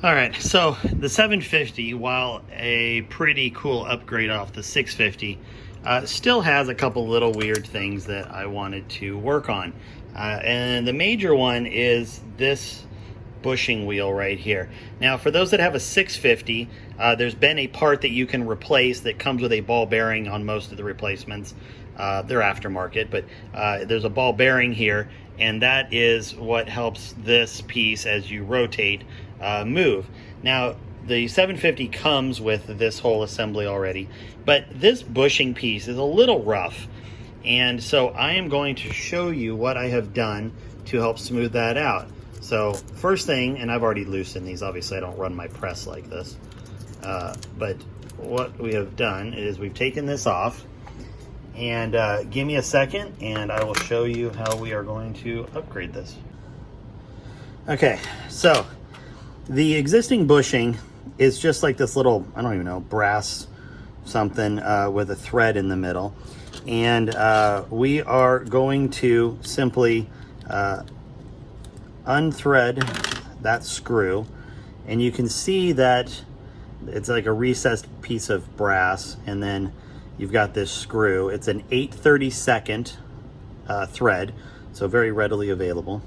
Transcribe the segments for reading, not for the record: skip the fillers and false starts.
All right, so the 750, while a pretty cool upgrade off the 650, still has a couple little weird things that I wanted to work on. And the major one is this bushing wheel right here. Now, for those that have a 650, there's been a part that you can replace that comes with a ball bearing on most of the replacements. They're aftermarket, but there's a ball bearing here, and that is what helps this piece, as you rotate, move. Now, the 750 comes with this whole assembly already, but this bushing piece is a little rough, and so I am going to show you what I have done to help smooth that out. So first thing, and I've already loosened these, obviously I don't run my press like this, but what we have done is we've taken this off, and give me a second and I will show you how we are going to upgrade this. Okay, so the existing bushing is just like this little, I don't even know, brass something with a thread in the middle. And we are going to simply unthread that screw. And you can see that it's like a recessed piece of brass, and then you've got this screw. It's an 8/32 thread, so very readily available.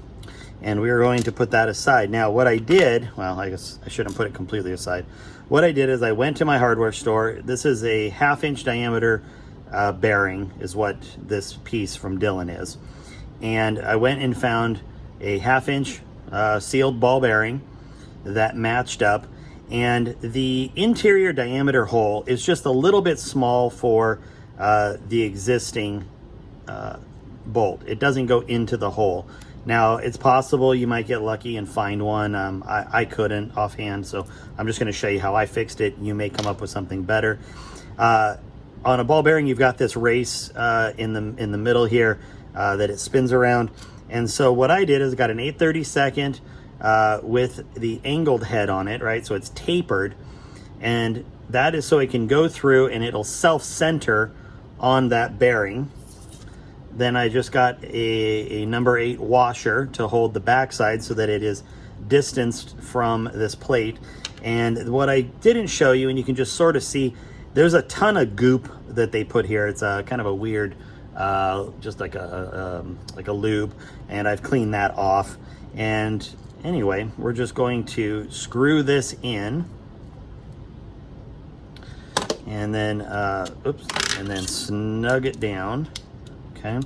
And we are going to put that aside. Now, what I did, well, I guess I shouldn't put it completely aside. What I did is I went to my hardware store. This is a 1/2 inch diameter bearing is what this piece from Dillon is. And I went and found a 1/2 inch sealed ball bearing that matched up. And the interior diameter hole is just a little bit small for the existing bolt. It doesn't go into the hole. Now, it's possible you might get lucky and find one. I couldn't offhand, so I'm just going to show you how I fixed it. You may come up with something better. On a ball bearing, you've got this race in the middle here that it spins around. And so what I did is got an 8/32 with the angled head on it, right? So it's tapered, and that is so it can go through and it'll self-center on that bearing. Then I just got a number 8 washer to hold the backside so that it is distanced from this plate. And what I didn't show you, and you can just sort of see, there's a ton of goop that they put here. It's a kind of a weird, just like a lube, and I've cleaned that off. And anyway, we're just going to screw this in, and then and then snug it down. Okay,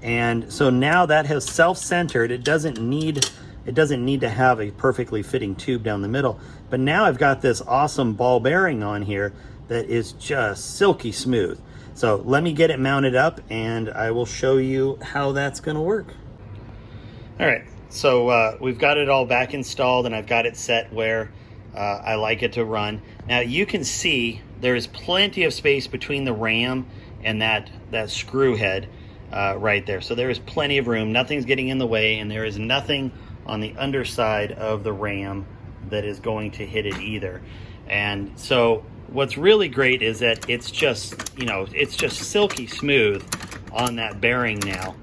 and so now that has self-centered. It doesn't need to have a perfectly fitting tube down the middle. But now I've got this awesome ball bearing on here that is just silky smooth. So let me get it mounted up, and I will show you how that's going to work. All right, so we've got it all back installed, and I've got it set where I like it to run. Now you can see there is plenty of space between the ram and that screw head right there. So there is plenty of room. Nothing's getting in the way, and there is nothing on the underside of the ram that is going to hit it either. And so what's really great is that it's just, it's just silky smooth on that bearing now.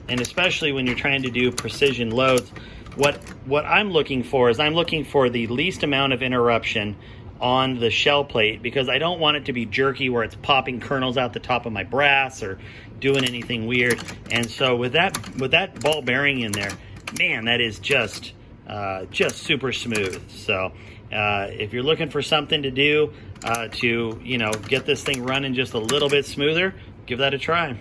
And especially when you're trying to do precision loads, what I'm looking for is I'm looking for the least amount of interruption on the shell plate, because I don't want it to be jerky where it's popping kernels out the top of my brass or doing anything weird. And so with that ball bearing in there, man, that is just super smooth. So if you're looking for something to do to get this thing running just a little bit smoother, give that a try.